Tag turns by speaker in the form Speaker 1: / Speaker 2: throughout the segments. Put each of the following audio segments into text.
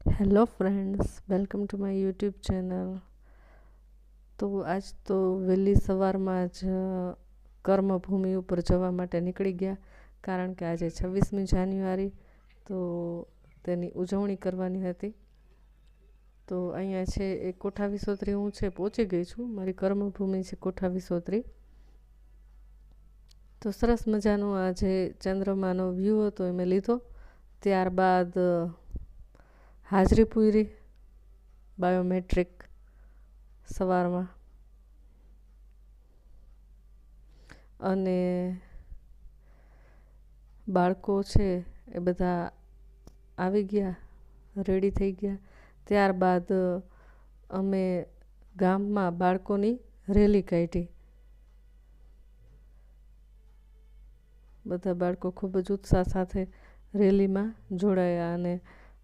Speaker 1: Hello friends, welcome to my YouTube channel. તો આજ તો વહેલી સવારમાં જ કર્મભૂમિ ઉપર જવા માટે નીકળી ગયા, કારણ કે આજે 26મી જાન્યુઆરી તો તેની ઉજવણી કરવાની હતી. તો અહીંયા છે એ કોઠા વિસોત્રી, હું છે પહોંચી ગઈ છું. મારી કર્મભૂમિ છે કોઠા વિસોત્રી. તો સરસ મજાનો આજે ચંદ્રમાનો વ્યૂ હતો એ મેં લીધો. ત્યારબાદ હાજરી પૂરી બાયોમેટ્રિક સવારમાં, અને બાળકો છે એ બધા આવી ગયા, રેડી થઈ ગયા. ત્યારબાદ અમે ગામમાં બાળકોની રેલી કાઢી. બધા બાળકો ખૂબ જ ઉત્સાહ સાથે રેલીમાં જોડાયા અને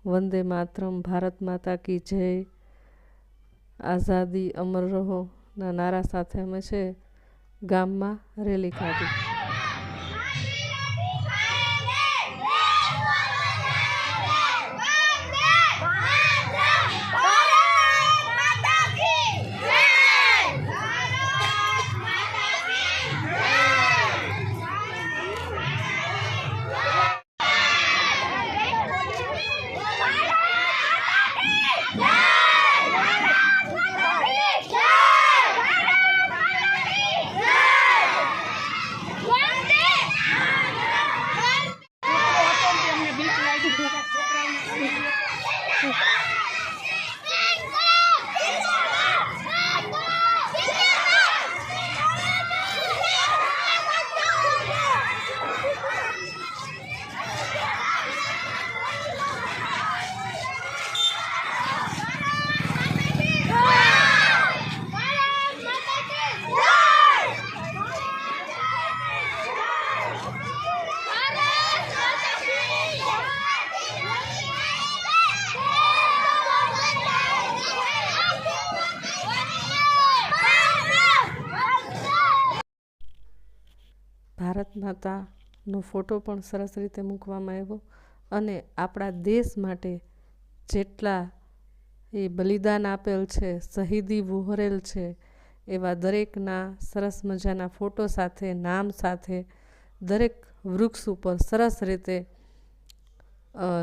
Speaker 1: વંદે માતરમ, ભારત માતા કી જય, આઝાદી અમર રહો ના નારા સાથે અમે છે ગામમાં રેલી કાઢી. ભારત માતાનો ફોટો પણ સરસ રીતે મૂકવામાં આવ્યો, અને આપણા દેશ માટે જેટલા એ બલિદાન આપેલ છે, શહીદી વહોરેલ છે, એવા દરેકના સરસ મજાના ફોટો સાથે, નામ સાથે દરેક વૃક્ષ ઉપર સરસ રીતે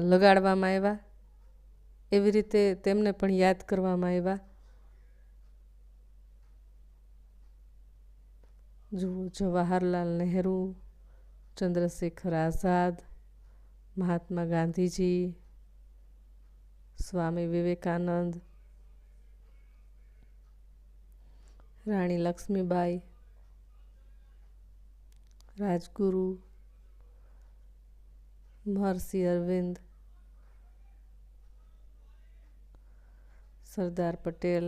Speaker 1: લગાડવામાં આવ્યા. એવી રીતે તેમને પણ યાદ કરવામાં આવ્યા. જુઓ, જવાહરલાલ નહેરુ, ચંદ્રશેખર આઝાદ, મહાત્મા ગાંધીજી, સ્વામી વિવેકાનંદ, રાણી લક્ષ્મીબાઈ, રાજગુરુ, મહર્ષિ અરવિંદ, સરદાર પટેલ,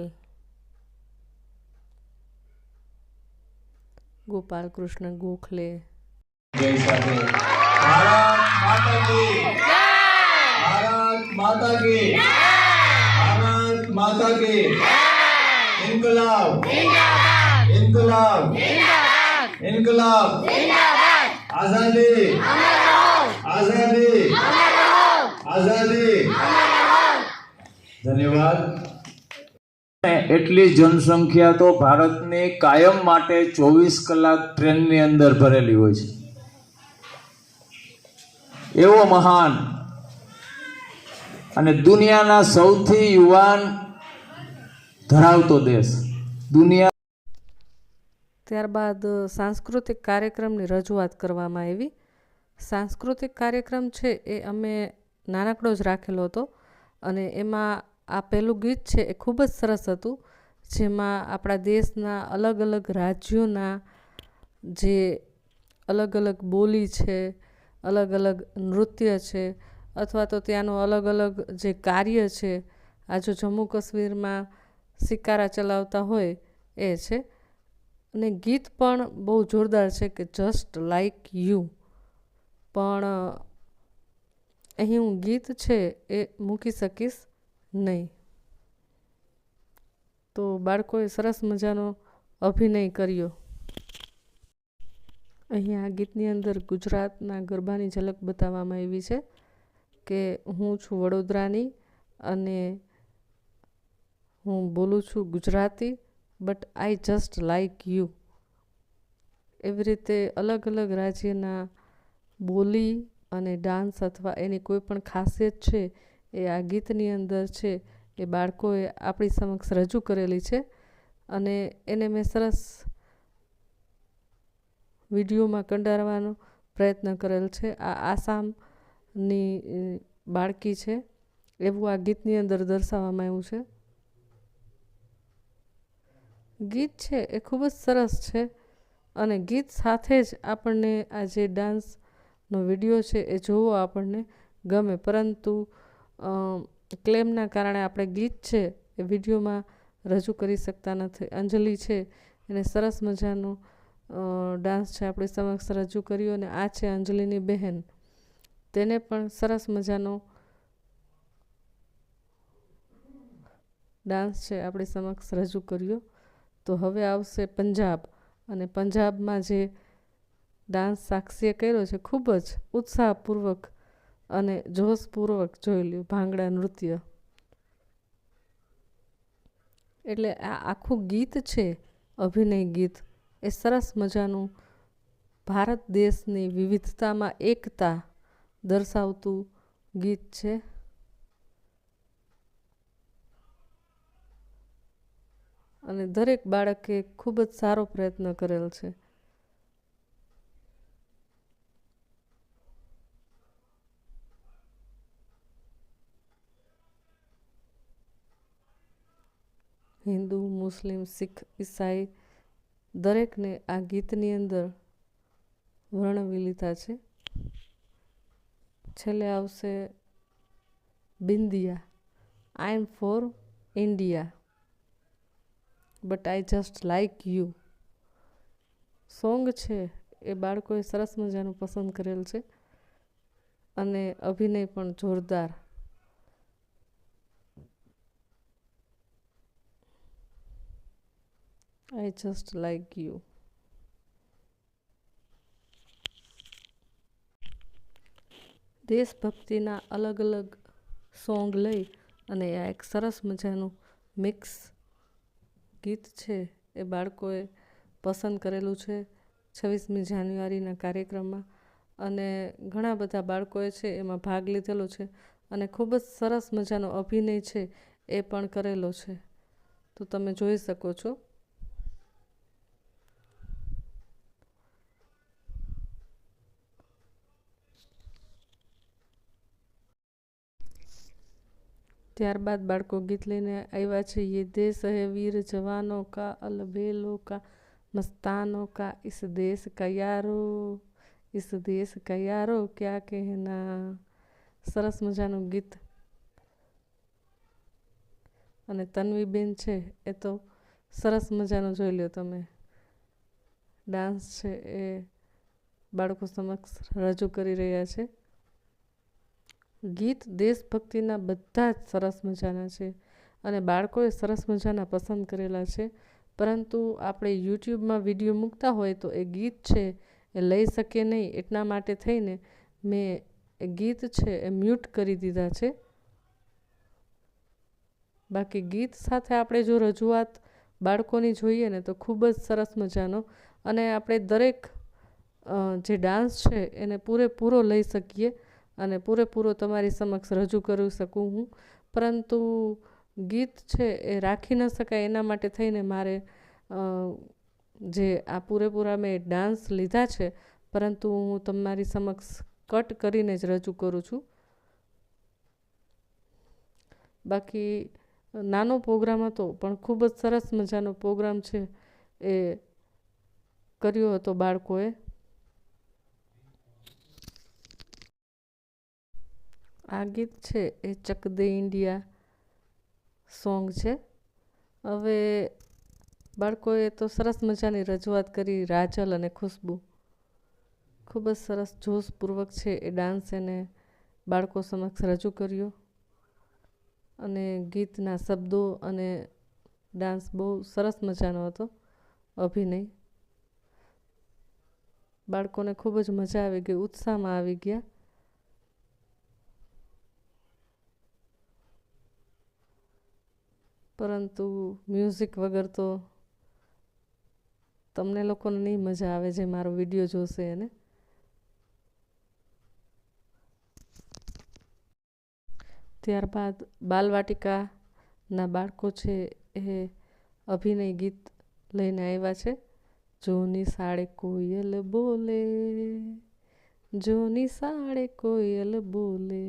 Speaker 1: ગોપાલ કૃષ્ણ ગોખલે.
Speaker 2: ભારત માતા કી જય! ભારત માતા કી જય! ભારત માતા કી જય! ઇન્કલાબ જિંદાબાદ! ઇન્કલાબ જિંદાબાદ! ઇન્કલાબ જિંદાબાદ! આઝાદી અમર રહો! આઝાદી અમર રહો! આઝાદી અમર રહો! ધન્યવાદ. એટલી જનસંખ્યા તો ભારતની કાયમ માટે 24 કલાક ટ્રેનની અંદર ભરેલી હોય છે. એવો મહાન અને દુનિયાના સૌથી યુવાન ધરાવતો દેશ દુનિયા.
Speaker 1: ત્યારબાદ સાંસ્કૃતિક કાર્યક્રમની રજૂઆત કરવામાં આવી. સાંસ્કૃતિક કાર્યક્રમ છે એ અમે નાનકડો જ રાખેલો હતો, અને એમાં આ પહેલું ગીત છે એ ખૂબ જ સરસ હતું, જેમાં આપણા દેશના અલગ અલગ રાજ્યોના જે અલગ અલગ બોલી છે, અલગ અલગ નૃત્ય છે, અથવા તો ત્યાંનું અલગ અલગ જે કાર્ય છે, આ જો જમ્મુ કાશ્મીરમાં સિક્કારા ચલાવતા હોય એ છે. અને ગીત પણ બહુ જોરદાર છે કે જસ્ટ લાઈક યુ. પણ અહીં હું ગીત છે એ મૂકી શકીશ નહીં. તો બાળકોએ સરસ મજાનો અભિનય કર્યો. અહીં આ ગીતની અંદર ગુજરાતના ગરબાની ઝલક બતાવવામાં આવી છે કે હું છું વડોદરાની અને હું બોલું છું Gujarati, but I just like you. એવી રીતે અલગ અલગ રાજ્યના બોલી અને ડાન્સ અથવા એની કોઈ પણ ખાસિયત છે એ આ ગીતની અંદર છે એ બાળકોએ આપણી સમક્ષ રજૂ કરેલી છે. અને એને મેં સરસ વિડીયોમાં કંડારવાનો પ્રયત્ન કરેલ છે. આ આસામની બાળકી છે એવું આ ગીતની અંદર દર્શાવવામાં આવ્યું છે. ગીત છે એ ખૂબ જ સરસ છે અને ગીત સાથે જ આપણને આ જે ડાન્સનો વિડીયો છે એ જોવો આપણને ગમે, પરંતુ ક્લેમના કારણે આપણે ગીત છે એ વિડીયોમાં રજૂ કરી શકતા નથી. અંજલિ છે એને સરસ મજાનો ડાન્સ છે આપણી સમક્ષ રજૂ કર્યો અને આ છે અંજલિની બહેન, તેને પણ સરસ મજાનો ડાન્સ છે આપણી સમક્ષ રજૂ કર્યો. તો હવે આવશે પંજાબ, અને પંજાબમાં જે ડાન્સ સાક્ષીએ કર્યો છે ખૂબ જ ઉત્સાહપૂર્વક અને જોશપૂર્વક જોઈ લ્યો. ભાંગડા નૃત્ય એટલે આ આખું ગીત છે, અભિનય ગીત એ સરસ મજાનું ભારત દેશની વિવિધતામાં એકતા દર્શાવતું ગીત છે. અને દરેક બાળકે ખૂબ જ સારો પ્રયત્ન કરેલ છે. હિન્દુ, મુસ્લિમ, શીખ, ઈસાઈ દરેકને આ ગીતની અંદર વર્ણવી લીધા છે. છેલ્લે આવશે Bindiya, I am for India but I just like you. Song છે એ બાળકોએ સરસ મજાનું પસંદ કરેલ છે અને અભિનય પણ જોરદાર. I just like you. દેશભક્તિના અલગ અલગ સોંગ લઈ અને આ એક સરસ મજાનું મિક્સ ગીત છે એ બાળકોએ પસંદ કરેલું છે 26મી જાન્યુઆરીના કાર્યક્રમમાં. અને ઘણા બધા બાળકોએ છે એમાં ભાગ લીધેલો છે અને ખૂબ જ સરસ મજાનો અભિનય છે એ પણ કરેલો છે, તો તમે જોઈ શકો છો. ત્યારબાદ બાળકો ગીત લઈને આવ્યા છે યે દેશ હૈ વીર જવાનો કા અલબેલો કા મસ્તાનો કા ઇસ દેશ કા યારો ઇસ દેશ કા યારો ક્યા કહેના. સરસ મજાનું ગીત. અને તન્વીબેન છે એ તો સરસ મજાનો જોઈ લ્યો તમે ડાન્સ છે એ બાળકો સમક્ષ રજૂ કરી રહ્યા છે. ગીત દેશભક્તિના બધા જ સરસ મજાના છે અને બાળકોએ સરસ મજાના પસંદ કરેલા છે, પરંતુ આપણે યુટ્યુબમાં વિડીયો મૂકતા હોય તો એ ગીત છે એ લઈ શકીએ નહીં, એટલા માટે થઈને મેં એ ગીત છે એ મ્યુટ કરી દીધા છે. બાકી ગીત સાથે આપણે જો રજૂઆત બાળકોની જોઈએ ને તો ખૂબ જ સરસ મજાનો, અને આપણે દરેક જે ડાન્સ છે એને પૂરેપૂરો લઈ શકીએ અને પૂરેપૂરો તમારી સમક્ષ રજૂ કરી શકું હું, પરંતુ ગીત છે એ રાખી ન શકાય એના માટે થઈને મારે જે આ પૂરેપૂરા મેં ડાન્સ લીધા છે, પરંતુ હું તમારી સમક્ષ કટ કરીને જ રજૂ કરું છું. બાકી નાનો પ્રોગ્રામ હતો પણ ખૂબ જ સરસ મજાનો પ્રોગ્રામ છે એ કર્યો હતો બાળકોએ. આ ગીત છે એ ચક દે ઇન્ડિયા સોંગ છે. હવે બાળકોએ તો સરસ મજાની રજૂઆત કરી. રાજલ અને ખુશ્બુ ખૂબ જ સરસ જોશપૂર્વક છે એ ડાન્સ એને બાળકો સમક્ષ રજૂ કર્યો અને ગીતના શબ્દો અને ડાન્સ બહુ સરસ મજાનો હતો. અભિનય બાળકોને ખૂબ જ મજા આવી ગઈ, ઉત્સાહમાં આવી ગયા. પરંતુ મ્યુઝિક વગર તો તમને લોકોને નહીં મજા આવે જે મારો વિડીયો જોશે એને. ત્યારબાદ બાલવાટિકાના બાળકો છે એ અભિનય ગીત લઈને આવ્યા છે. જોની સાડે કોયલ બોલે, જોની સાડે કોયલ બોલે,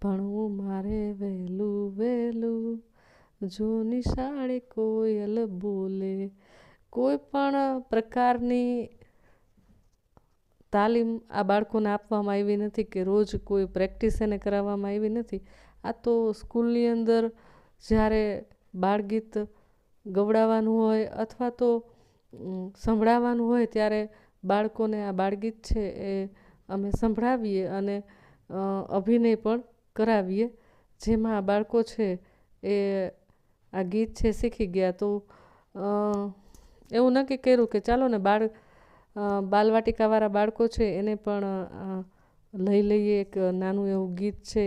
Speaker 1: ભણવું મારે વહેલું વહેલું, જોની સાડે કોયલ બોલે. કોઈ પણ પ્રકારની તાલીમ આ બાળકોને આપવામાં આવી નથી કે રોજ કોઈ પ્રેક્ટિસ એને કરાવવામાં આવી નથી. આ તો સ્કૂલની અંદર જ્યારે બાળગીત ગવડાવવાનું હોય અથવા તો સંભળાવવાનું હોય ત્યારે બાળકોને આ બાળગીત છે એ અમે સંભળાવીએ અને અભિનય પણ કરાવીએ, જેમાં બાળકો છે એ આ ગીત છે શીખી ગયા. તો એવું નક્કી કર્યું કે ચાલો ને બાલવાટિકાવાળા બાળકો છે એને પણ લઈ લઈએ એક નાનું એવું ગીત છે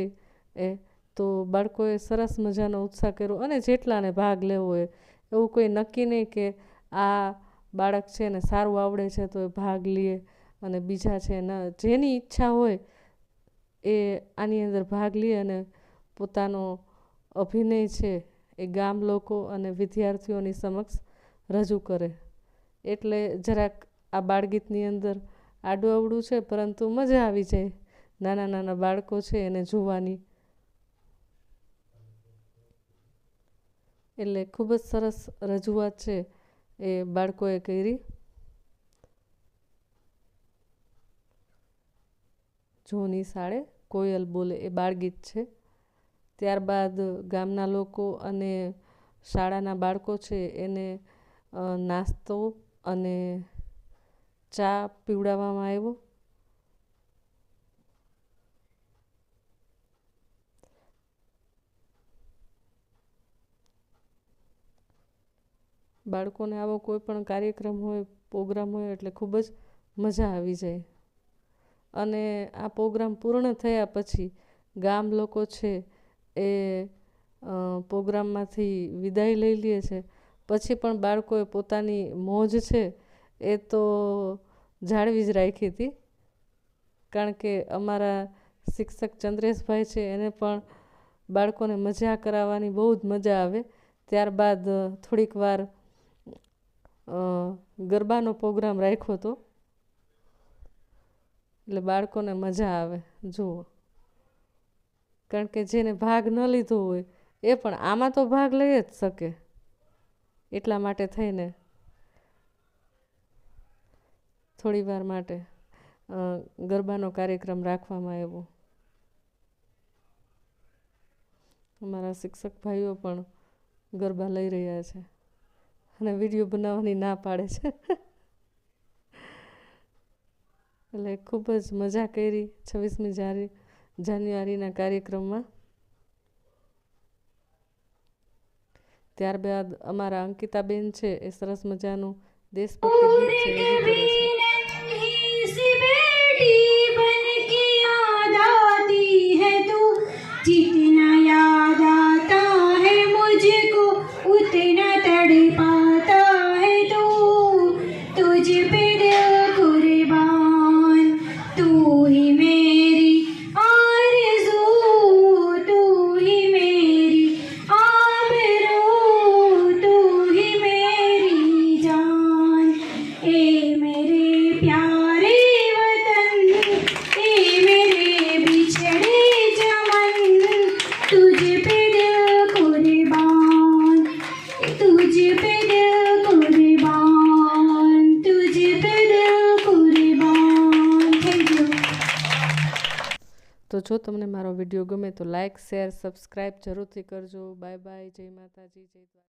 Speaker 1: એ. તો બાળકોએ સરસ મજાનો ઉત્સાહ કર્યો અને જેટલાને ભાગ લેવો હોય એવું કોઈ નક્કી નહીં કે આ બાળક છે ને સારું આવડે છે તો એ ભાગ લે અને બીજા છે ન, જેની ઈચ્છા હોય એ આની અંદર ભાગ લે અને પોતાનો અભિનય છે એ ગામ લોકો અને વિદ્યાર્થીઓની સમક્ષ રજૂ કરે. એટલે જરાક આ બાળગીતની અંદર આડું અવડું છે પરંતુ મજા આવી જાય નાના નાના બાળકો છે એને જોવાની. એટલે ખૂબ જ સરસ રજૂઆત છે એ બાળકોએ કરી. જોની સાડે કોયલ બોલે એ બાળગીત છે. ત્યારબાદ ગામના લોકો અને શાળાના બાળકો છે એને નાસ્તો અને ચા પીવડાવવામાં આવ્યો. બાળકોને આવો કોઈ પણ કાર્યક્રમ હોય, પ્રોગ્રામ હોય એટલે ખૂબ જ મજા આવી જાય. અને આ પ્રોગ્રામ પૂર્ણ થયા પછી ગામ લોકો છે એ પ્રોગ્રામમાંથી વિદાય લઈ લે છે. પછી પણ બાળકોએ પોતાની મોજ છે એ તો જાળવી જ રાખી હતી, કારણ કે અમારા શિક્ષક ચંદ્રેશભાઈ છે એને પણ બાળકોને મજા કરાવવાની બહુ જ મજા આવે. ત્યારબાદ થોડીક વાર ગરબાનો પ્રોગ્રામ રાખ્યો હતો એટલે બાળકોને મજા આવે જુઓ, કારણ કે જેને ભાગ ન લીધો હોય એ પણ આમાં તો ભાગ લઈ જ શકે. એટલા માટે થઈને થોડી વાર માટે ગરબાનો કાર્યક્રમ રાખવામાં આવ્યો. અમારા શિક્ષક ભાઈઓ પણ ગરબા લઈ રહ્યા છે અને વિડીયો બનાવવાની ના પાડે છે. એટલે ખૂબ જ મજા કરી 26મી જાન્યુઆરીના કાર્યક્રમમાં. ત્યારબાદ અમારા અંકિતાબેન છે એ સરસ મજાનું દેશભક્તિ ગીત છે રજૂ કરે છે.
Speaker 3: जितना याद आता है मुझको उतना तड़पाता है तू, तुझ पे दिल कुर्बान, तू ही मेरी आरज़ू, तू ही मेरी आबरू, तू ही मेरी जान. ए मेरे प्यारे वतन, ए मेरे बिछड़े तुझ पे दिल कुर्बान, तुझ पे दिल कुर्बान, तुझ पे दिल कुर्बान. Thank you.
Speaker 1: તો જો તમને મારો વિડીયો ગમે તો લાઇક, શેર, સબસ્ક્રાઈબ જરૂરથી કરજો. Bye bye. જય માતાજી, જય દ્વારકા.